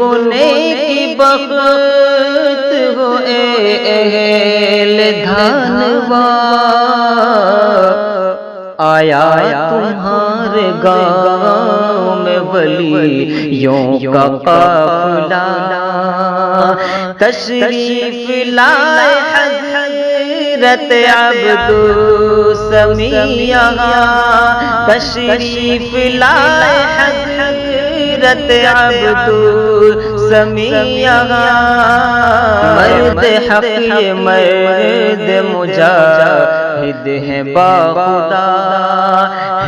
दुगने की बख्त हो एहले धनवा, आया तुम्हारे गाँव में वलियों का काफिला, तशरीफ लाए हज़रत अब्दुस समी यहाँ, तशरीफ लाए हज़रत अब्दुस समी यहाँ। मर्द हक़ ये मर्द मुजाहिद है बाखुदा,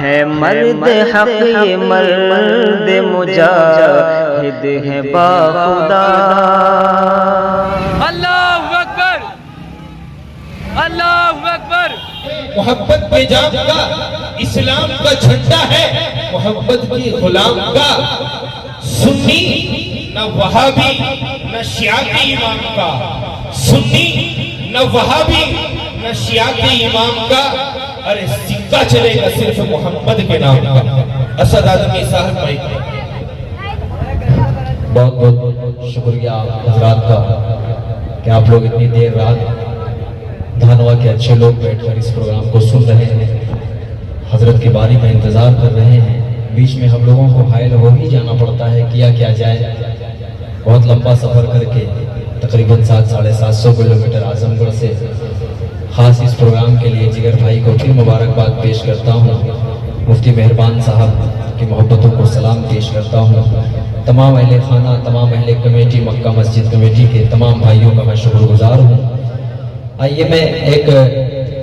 है मर्द हक़ ये मर्द मुजाहिद है बाखुदा। अल्लाहु अकबर, अल्लाहु अकबर। मोहब्बत पैजाम का इस्लाम का झंडा है, मोहब्बत की गुलाम का। सुन्नी न वहाबी न शियाती इमाम का, सुन्नी न वहाबी न शियाती इमाम का, अरे सिक्का चलेगा सिर्फ मोहम्मद के नाम का। असद आदमी साहब भाई, बहुत बहुत शुक्रिया आप हजरात का कि आप लोग इतनी देर रात धानवा के अच्छे लोग बैठकर इस प्रोग्राम को सुन रहे हैं, हजरत की बारी का इंतजार कर रहे हैं। बीच में हम लोगों को हायल हो ही जाना पड़ता है, किया क्या जाए। बहुत लंबा सफर करके तकरीबन 700-750 किलोमीटर आजमगढ़ से खास इस प्रोग्राम के लिए जिगर भाई को फिर मुबारकबाद पेश करता हूँ। मुफ्ती मेहरबान साहब की मोहब्बतों को सलाम पेश करता हूँ। तमाम अहले खाना, तमाम अहले कमेटी, मक्का मस्जिद कमेटी के तमाम भाइयों का मैं शुक्रगुजार हूँ। आइए मैं एक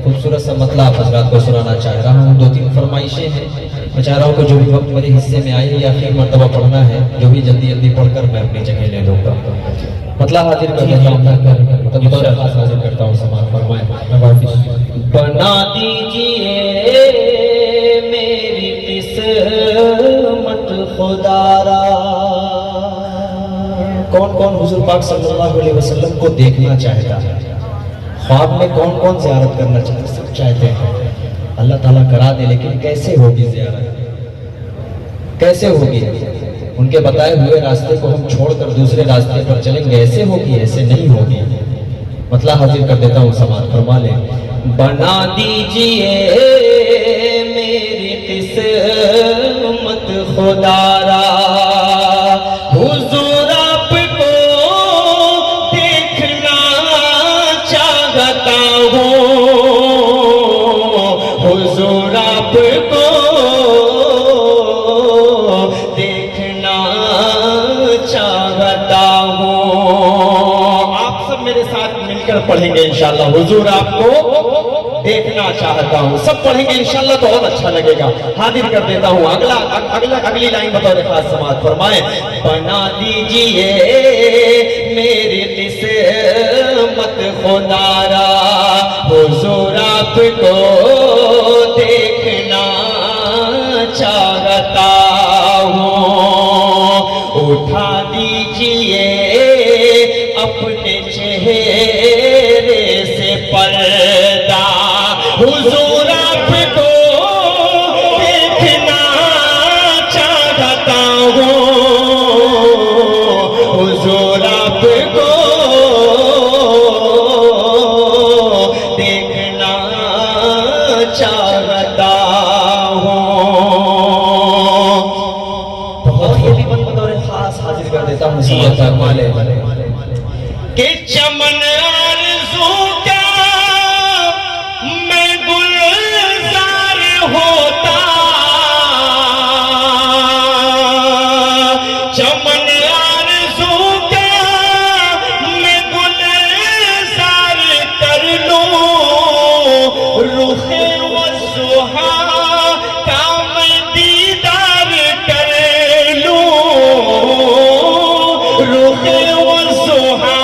खूबसूरत सा मतला आप हजरात को सुनाना चाह रहा हूँ। 2-3 फरमाइशें हैं, मैं चाह रहा हूँ कि जो भी वक्त मेरे हिस्से में आए या आखिरी मरतबा पढ़ना है, जो भी जल्दी जल्दी पढ़कर मैं अपनी जगह ले लूँगा। मतला हाजिर कर लेता हूँ, हाजिर करता हूँ। समाज फरमाए, बना दीजिए मेरी किस्मत खुदारा। कौन कौन हुजूर पाक सल्लल्लाहु अलैहि वसल्लम को देखना चाहता है? ख्वाब में कौन कौन ज़ियारत करना चाहते हैं? अल्लाह ताला करा दे, लेकिन कैसे होगी ज़ियारत, कैसे होगी? उनके बताए हुए रास्ते को हम छोड़कर दूसरे रास्ते पर चलेंगे, ऐसे होगी? ऐसे नहीं होगी। मतलब हाजिर कर देता हूँ, समाज फरमा ले। बना दीजिए मेरी किस्मत खुदारा, हुजूर आपको देखना चाहता हूँ, हुजूर आपको देखना चाहता हूँ। आप सब मेरे साथ मिलकर पढ़ेंगे इंशाल्लाह, हुजूर आपको देखना चाहता हूँ। सब पढ़ेंगे इंशाल्लाह तो और अच्छा लगेगा। हाजिर कर देता हूँ अगली लाइन बतौर खास समाज फरमाए, बना दीजिए मेरी किस्मत खुदारा, हुजूर आपको देखना चाहता हूँ। उठा दीजिए अपने चेहरे से पर्दा, हुजूर आपको देखना चाहता हूँ, हुजूर आपको देखना चाहता हूँ। बहुत ही बतौर खास हाजिर कर देता हूँ कि चमन आरज़ू का मैं गुलजार होता, चमन आरज़ू का मैं गुलजार कर लूं, रुखे वज़ुहा का मैं दीदार कर लूं, रुखे वज़ुहा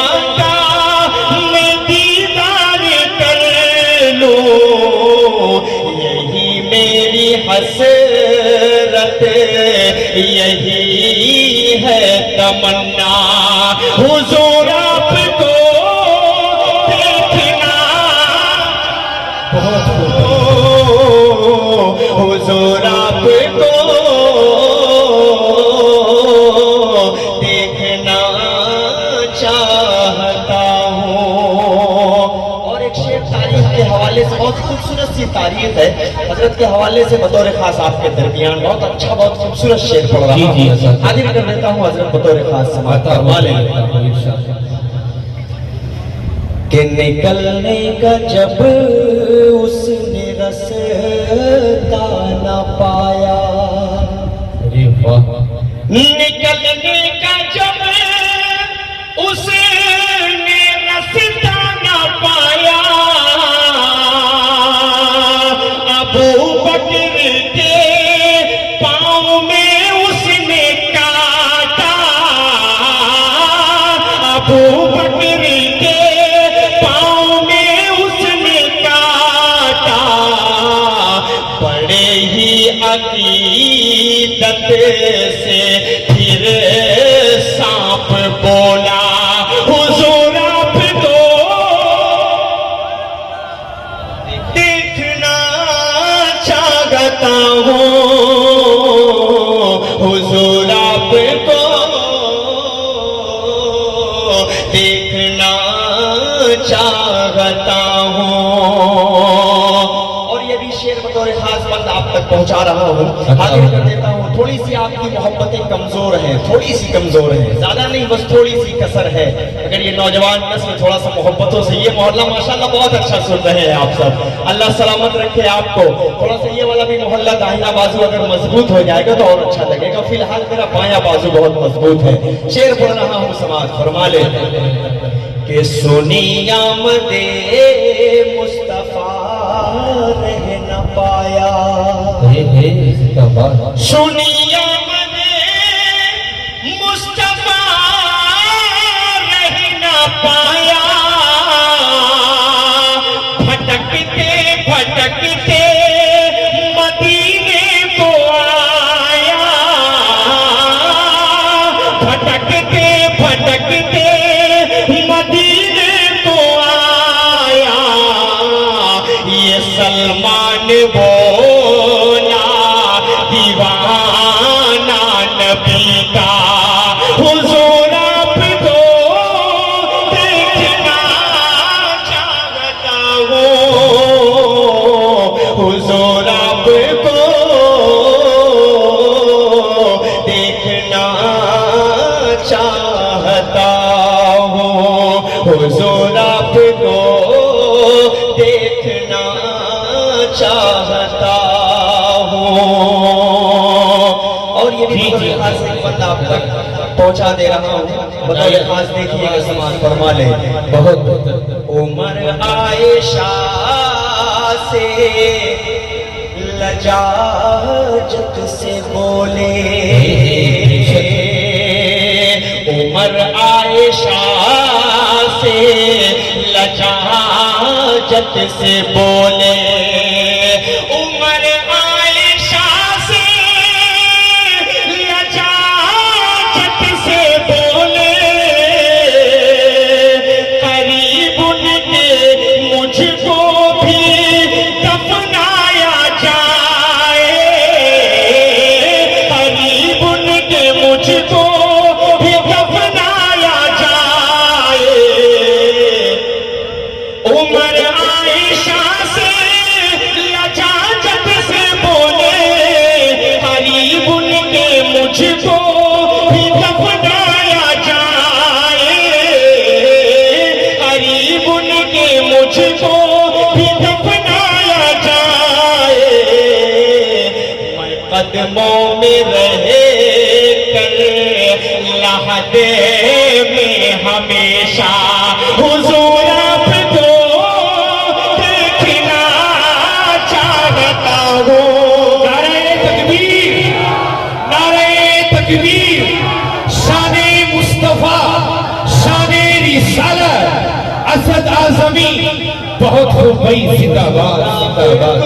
हसरत, यही है तमन्ना, हुजूर आपको देखना, हुजूर आपको देखना बहुत खूबसूरत सी तारीफ है हजरत के हवाले से बतौर खास आपके दरमियान बहुत अच्छा बहुत खूबसूरत शेर पढ़ रहा जी, जी, हूँ। हसन। हाजिर कर देता हूँ हजरत बतौर खास समाता फरमा लें कि निकलने का जब उसने रास्ता न पाया, अरे वाह, निकलने का जब उसने रास्ता न पाया, अबू बकर के पाँव में उसने काटा, अबू बकर के पाँव में उसने काटा, बड़े ही अकीदत से फिर सांप बोला हुजूर आपको देखना चाहता हूँ, हुजूर आपको देखना चाहता हूँ। और ये भी शेर बतौर खास बात आप तक पहुंचा रहा हूँ, हाजिर कर देता हूँ। थोड़ी सी आपकी मोहब्बतें कमजोर हैं, थोड़ी सी कमजोर हैं, ज्यादा नहीं बस थोड़ी सी कसर है। अगर ये नौजवान नस्ल थोड़ा सा मोहब्बतों से, ये मोहल्ला माशाल्लाह बहुत अच्छा सुन रहे हैं आप सब, अल्लाह सलामत रखे आपको। थोड़ा सा ये वाला भी मोहल्ला दाहिना बाजू अगर मजबूत हो जाएगा तो और अच्छा लगेगा। फिलहाल मेरा बायां बाजू बहुत मजबूत है। शेर पढ़ रहा हूँ, समाज फरमा ले कि सुनी आमदे मुस्तफा रह न पाया, हे जिंदाबाद, सुनी आमदे मुस्तफा रह न पाया, भटकते भटकते मदीने को आया, भटकते भटकते मदीने को आया, ये सलमान बोला दीवाना नबी का, हुजूर आपको देखना चाहता हूँ, हुजूर आपको देखना चाहता हूँ, हुजूर आपको देखना चाहता हूँ। और ये भी बतौर खास एक बंदा आप तक पहुंचा दे रहा हूँ, बतौर खास देखिएगा, समाज फरमा ले। बहुत उमर आयशा से लजाजत से बोले, उमर आयशा से लजाजत से बोले, उमर आयशा से लजाजत से बोले, करीब उनके मुझको भी दफनाया जाए, करीब उनके मुझको भी दफनाया जाए, उमर आयशा से लजाजत से बोले, करीब उनके मुझको भी दफनाया जाए, करीब उनके मुझको भी दफनाया जाए, मैं कदमों में रहे कर लहदे में हमेशा, हुजूर आपको देखना चाहता हूँ। नारे तकबीर, नारे तकबीर, शाने मुस्तफा, शाने रिसालत, असद आजमी, बहुत खूब भाई, जिंदाबाद जिंदाबाद।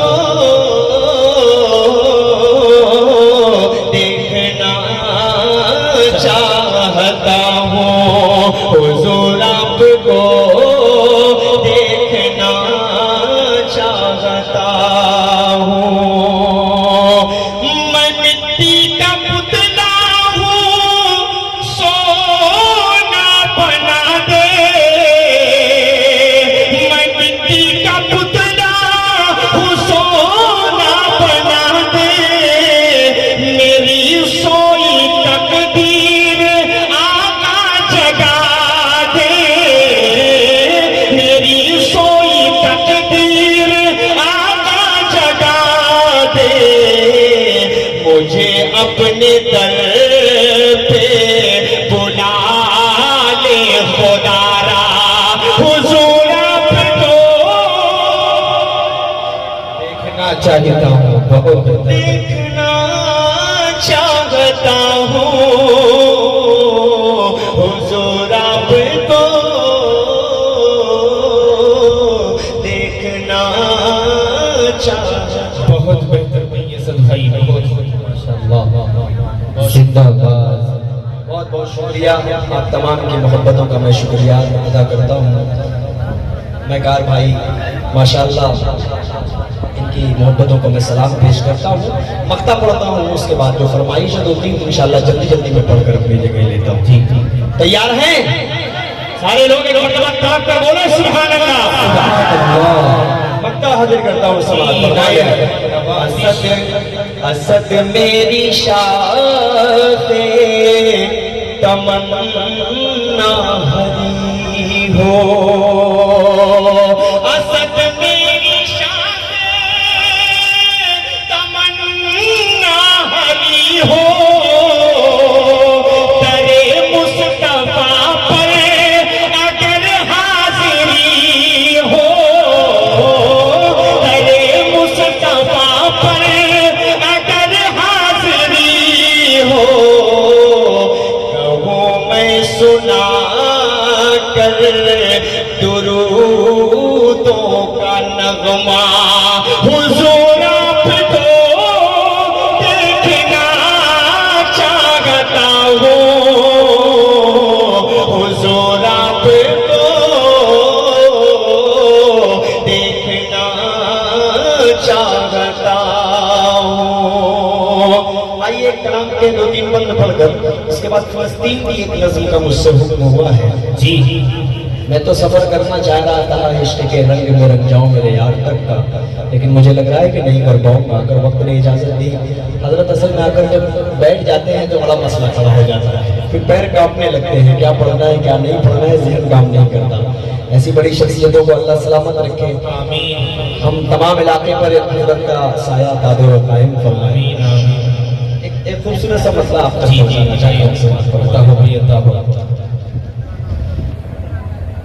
देखना चाहता हूँ, हुजूर आपको देखना चाहता हूँ। मैं मिट्टी का पुतला हूँ, सोना बना दे, मैं मिट्टी का पुतला चाहता हूँ, बहुत बेहतर। देखना चाहता हूँ हुजूर आपको, देखना चाहता। बहुत बेहतर मैयत भाई, बहुत माशाअल्लाह, जिंदाबाद। बहुत बहुत शुक्रिया, आप तमाम की मोहब्बतों का मैं शुक्रिया अदा करता हूँ। मैं कार भाई माशाअल्लाह इनकी मोहब्बतों को मैं सलाम पेश करता हूँ। मक्ता पढ़ता हूँ, उसके बाद जो फरमाइश है 2-3 इंशाल्लाह जल्दी जल्दी में पढ़कर अपनी जगह लेता हूँ। ठीक ठीक, तैयार हैं सारे लोग एक मरतबा ताक कर बोले सुभान अल्लाह। मक्ता हाजिर करता हूँ समाज पर। असद मेरी शाखे तमन्ना हरी हो, असद मेरी शाखे तमन्ना हरी हो, तेरे मुस्तफा पर अगर हाजिरी हो, तेरे मुस्तफा पर अगर हाजिरी हो, कहो मैं सुना कर दुरूदों का नगमा, हुजूर आपको देखना चाहता हूँ, हुजूर आपको देखना चाहता हूँ। आइए कलाम के 2-3 बंद पढ़कर उसके बाद फलस्तीन की एक नज़्म का मुझसे हुक्म हुआ है। जी। मैं तो सफर करना चाह रहा था इश्क के रंग में रंग जाऊं मेरे यार तक का, लेकिन मुझे लग रहा है कि नहीं कर पाऊंगा। अगर वक्त ने इजाजत दी, हजरत असल में आकर जब बैठ जाते हैं तो बड़ा मसला खड़ा हो जाता है, फिर पैर कांपने लगते हैं, क्या पढ़ना है क्या नहीं पढ़ना है, ज़हन काम नहीं करता। ऐसी बड़ी शख्सियतों को अल्लाह सलामत रखे, हम तमाम इलाके पर अपने रब का साया दादे व कायम फरमाए। एक खूबसूरत सा मसला आप तक पहुंचाना चाहता हूं,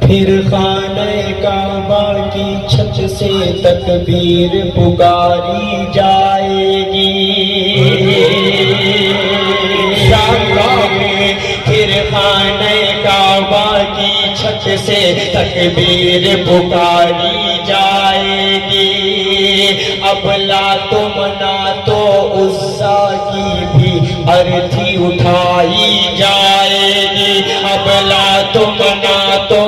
फिर खाने काबा की छत से तकबीर पुकारी जाएगी, फिर खाने काबा की छत से तकबीर पुकारी जाएगी। अब ला तुम ना तो उस्सा की भी अर्थी उठाई जाएगी, अब ला तुम ना तो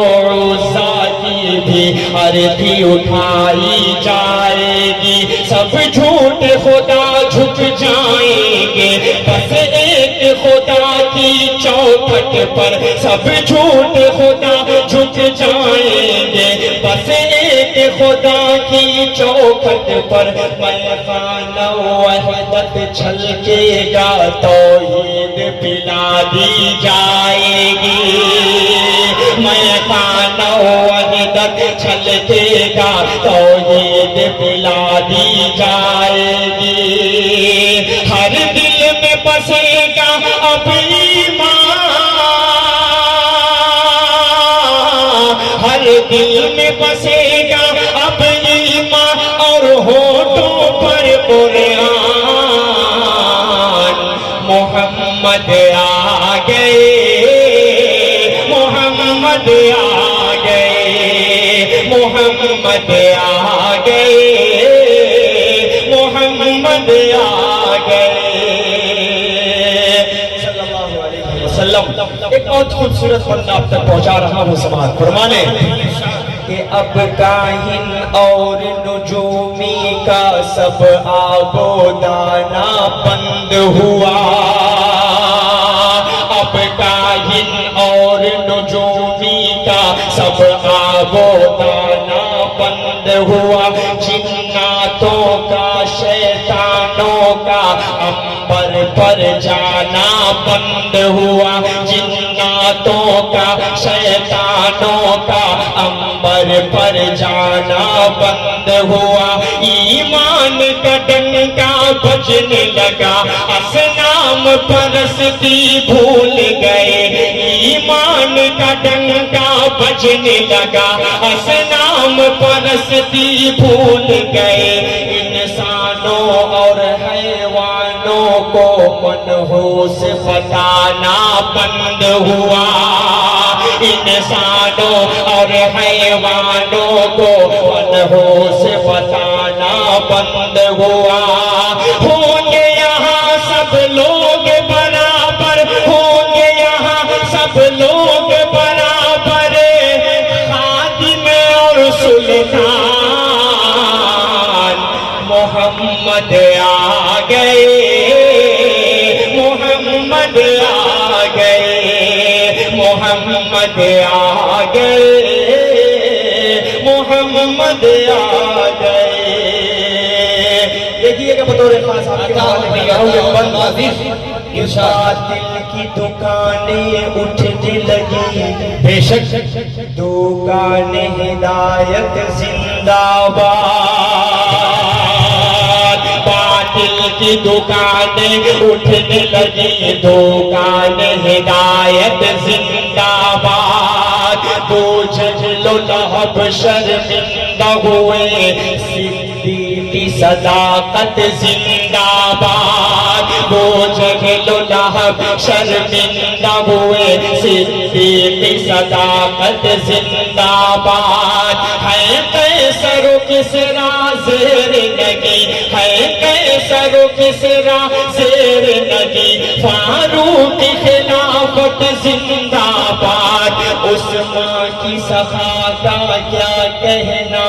उस्सा की भी अर्थी उठाई जाएगी। सब झूठ खुदा झुक जाएंगे, बस एक खुदा की चौखट पर सब झूठ खुदा झुक जाएंगे, बस एक खुदा की चौखट पर मलखाना वहदत छलकेगा, तौहीद पिला दी जाएगी। मलखाना वहदत छलकेगा, तौहीद पिला दी जाएगी। हर दिल में बसेगा अब ईमान, हर दिल में बसेगा अब ईमान, और होठों पर कुरान। मोहम्मद आ गए, मोहम्मद आ गए, मोहम्मद आ गए, मोहम्मद आ गए सल्लल्लाहु अलैहि वसल्लम। एक बहुत खूबसूरत बंदा आप तक पहुंचा रहा हूँ समाज फरमाने कि अब काहिन और नुजूमी का सब आबोदाना बंद हुआ, अब काहिन और नुजूमी का सब आबोदाना बंद हुआ। जिन्नातों का शैतानों का अंबर पर जाना बंद हुआ, जिन्नातों का शैतानों का अंबर पर जाना बंद हुआ। ईमान का डंका बजने लगा, असनाम परस्ती भूल गए। ईमान का डंका बजने लगा, असनाम परस्ती भूल गए। इंसान मनहूस बताना बंद हुआ। इंसानों और हैवानों को मनहूस बताना बंद हुआ। होंगे यहाँ सब लोग बराबर, होंगे यहाँ सब लोग बराबर, खादिम और सुल्तान। मोहम्मद आ गए, मोहम्मद आ गए, मोहम्मद आ गए, मोहम्मद आ गए। देखिएगा बतौर खास आपके हवाले दिल की दुकानें उठने लगी, बेशक दुकान हिदायत जिंदाबाद। बातिल की दुकानें उठने लगी, दुकान हिदायत जिंदाबाद। बोझ लो लहब शर्मिंदा हुए, सिद्दीकी सदाकत जिंदाबाद। बोझ लो लहब शर्मिंदा हुए, सिद्दीकी सदाकत जिंदाबाद। है कैसर किसरा ज़ेर नगी, है कैसर किसरा ज़ेर नगी, फारूक की खिलाफत जिंदाबाद। उस्मान की सखा का क्या कहना,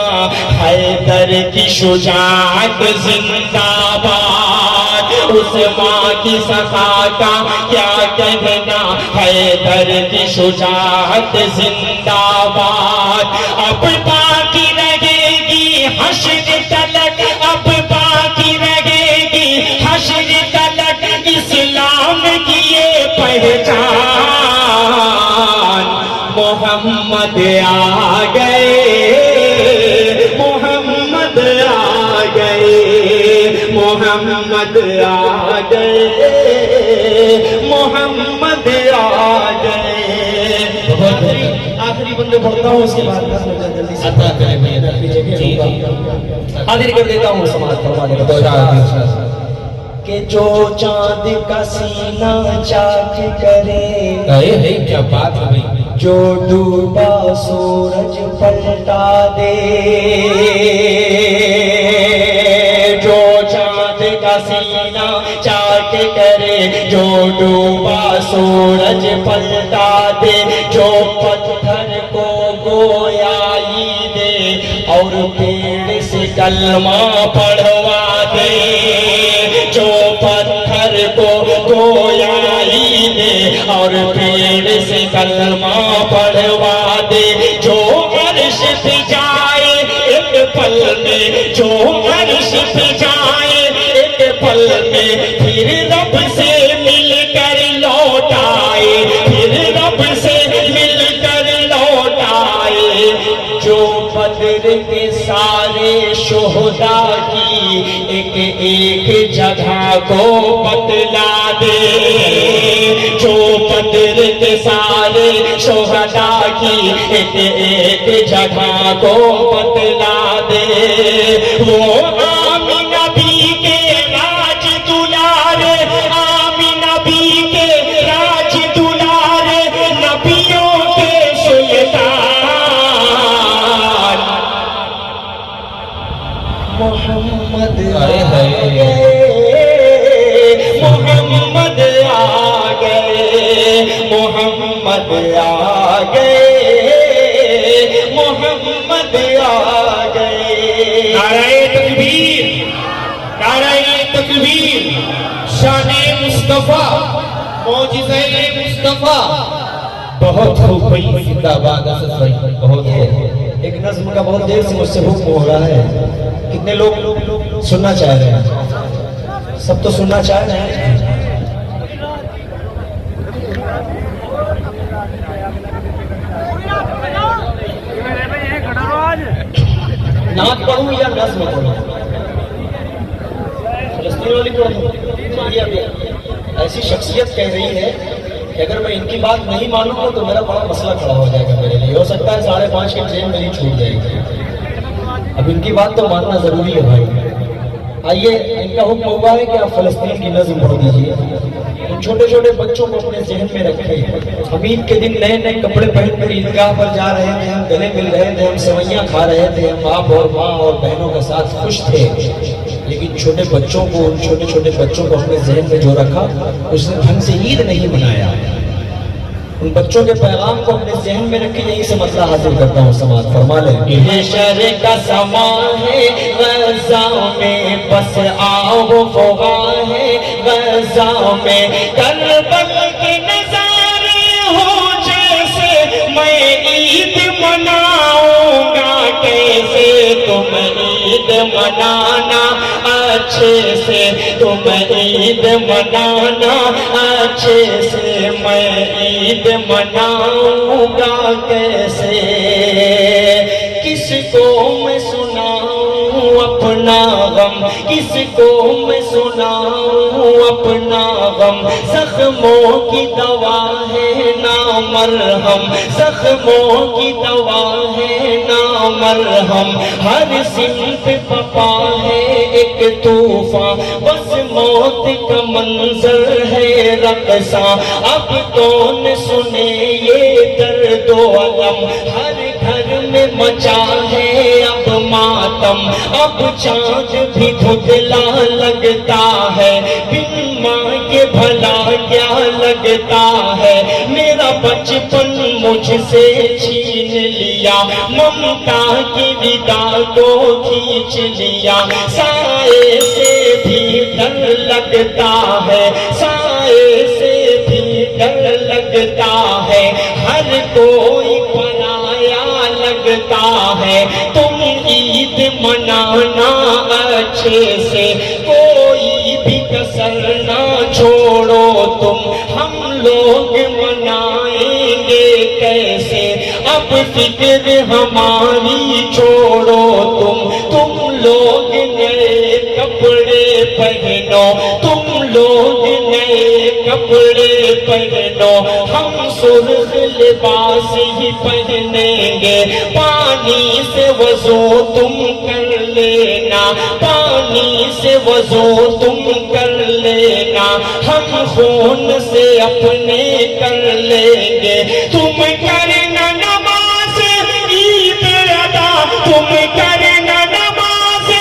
हैदर की शुजाअत जिंदाबाद। उस्मान की सखा का क्या कहना, हैदर की शुजाअत जिंदाबाद। अब बाकी रहेगी हश्र तलक, अब बाकी रहेगी हश्र तलक, इस्लाम की ये पहचान। मोहम्मद आ गए, मोहम्मद आ गए, मोहम्मद आ गए, मोहम्मद आ गए। आखिरी बंदे पढ़ता हूँ, उसके बाद जल्दी से हाजिर कर देता हूँ समाज फरमाने कि जो चांद का सीना चाक करे, क्या बात है भाई, जो डूबा सूरज पलटा दे। जो चांद का सीना चाक करे, जो डूबा सूरज पलटा दे। जो पत्थर को गोयाई दे और पेड़ से कलमा पढ़वा दे। जो पत्थर को गोयाई दे और पेड़ से कलमा पढ़वा दे। जो अर्श पे जाए एक पल में, जो अर्श पे जाए एक पल में, फिर रब से मिलकर लौट आए, फिर रब से मिलकर लौट आए। जो बद्र के सारे शुहदा की एक एक जगह को बतला दे। जो बद्र के सारे शुहदा की एक एक जगह को बतला दे। वो आमीना बी के राज दुलारे, आमीना बी के राज दुलारे, नबियों के सुल्तान। मोहम्मद आ गए, मोहम्मद आ गए, मोहम्मद आ गए, मोहम्मद आ गए। नाराए तकबीर, नाराए तकबीर, शाने मुस्तफा, मौजिज़े मुस्तफा। बहुत खूब भाई, जिंदाबाद असद भाई, बहुत खूब। एक नज़्म का बहुत देर से मुझसे हुक्म हो रहा है, कितने लोग सुनना चाह रहे हैं? सब तो सुनना चाह रहे हैं। नात पढ़ूं या नज़्म पढ़ूं? फलस्तीन वाली पढ़ूं? चलिए, अभी ऐसी शख्सियत कह रही है कि अगर मैं इनकी बात नहीं मानूंगा तो मेरा बड़ा मसला खड़ा हो जाएगा मेरे लिए। हो सकता है 5:30 की ट्रेन मेरी छूट जाएगी। अब इनकी बात तो मानना जरूरी है भाई। आइए, इनका हुक्म हुआ है कि आप फलस्तीन की नज़्म पढ़ दीजिए। उन छोटे छोटे बच्चों को अपने जहन में रखें। हम ईद के दिन नए नए कपड़े पहन कर ईदगाह पर जा रहे थे, हम गले मिल रहे थे, हम सवैयां खा रहे थे, हम बाप और माँ और बहनों के साथ खुश थे। लेकिन छोटे बच्चों को, उन छोटे छोटे बच्चों को अपने जहन में जो रखा, उसने ढंग से ईद नहीं मनाया। उन बच्चों के पैगाम को अपने जहन में रख के यहीं से मसला हासिल करता हूँ। समाज फरमा ले, ये शर का समा है गज़ा में, बस आओ फुगा है गज़ा में, करबल के नज़ारे हो जैसे, मैं ईद मनाऊंगा कैसे, तुम ईद मनाना अच्छे से, तुम ईद मनाना अच्छे से, मैं ईद मनाऊंगा कैसे। किसको मैं सुनाऊं अपना गम, किसको मैं सुनाऊं अपना गम, जख्मों की दवा है ना मरहम, जख्मों की दवा है ना मरहम, हर सिमत पपा है एक तूफान, बस मौत का मंजर है रक़सा, अब कौन सुने ये दर्द व अलम, हर घर में मचा है अब मातम, अब चाँद भी धुंधला लगता है, बिन माँ के भला क्या लगता है, मेरा बचपन मुझसे छीन लिया, ममता की विदा को खींच लिया, साए से भी डर लगता है, साए से भी डर लगता है, हर कोई पराया लगता है, तुम ईद मनाना अच्छे से, कोई भी कसर ना छोड़ो तुम, हम लोग मनाएंगे कैसे, अब फिक्र हमारी छोड़ो तुम लोग नए कपड़े पहनो, तुम लोग नए कपड़े पहनो, हम सुर्ख लिबास ही पहनेंगे, पानी से वज़ू तुम कर लेना, पानी से वज़ू तुम कर लेना, हम खून से अपने कर लेंगे, तुम करना नमाज ईद अदा, तुम करना नमाज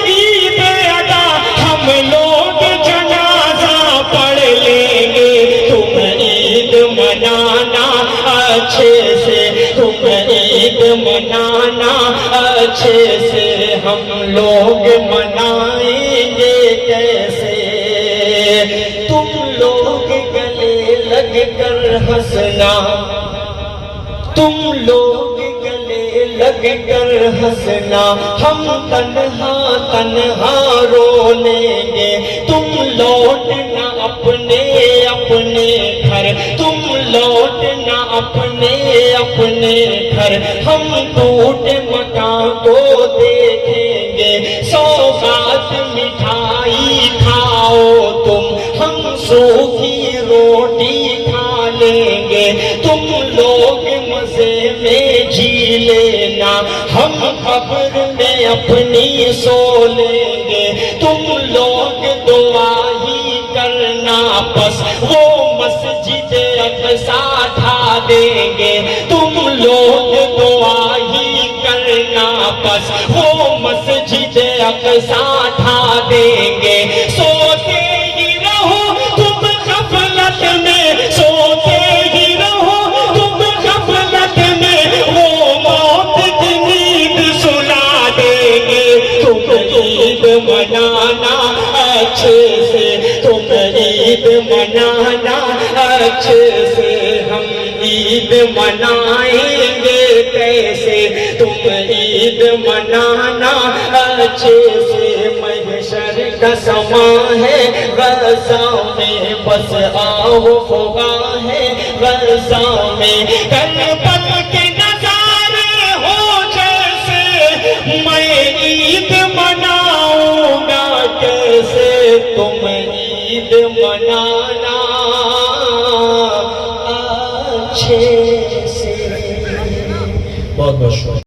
ईद अदा, हम लोग जनाजा पढ़ लेंगे, तुम ईद मनाना अच्छे से, तुम ईद मनाना अच्छे से, हम लोग मनाएंगे कैसे, तुम लोग गले लग कर हंसना, तुम लोग गले लग कर हंसना, हम तन्हा तन्हा रो लेंगे, तुम लौटना अपने अपने घर, तुम लौटना अपने अपने घर, हम टूटे मकान को देखेंगे, सौगात मिठाई खाओ तुम, हम सूखी रोटी खा लेंगे, तुम लोग मजे में जी लेना, हम कब्र में अपनी सो लेंगे, तुम लोग दुआ ही करना, बस वो मस्जिद अक़सा ढा देंगे, तुम लोग दुआ ही करना, बस वो मस्जिद अक़सा ढा देंगे, सोते ही रहो तुम ग़फ़लत में, सोते ही रहो तुम ग़फ़लत में, वो मौत की नींद सुला देंगे, तुम ईद मनाना अच्छे से, तुम ईद मनाना अच्छे से, हम ईद मनाएंगे कैसे, तुम ईद मनाना अच्छे से, महशर का समा है गज़ा में, बस आओ फुगा है गज़ा में, करबल के नज़ारे हो जैसे, मैं ईद मनाऊंगा कैसे, तुम ईद मनाना अच्छे से। बहुत बहुत शुक्रिया।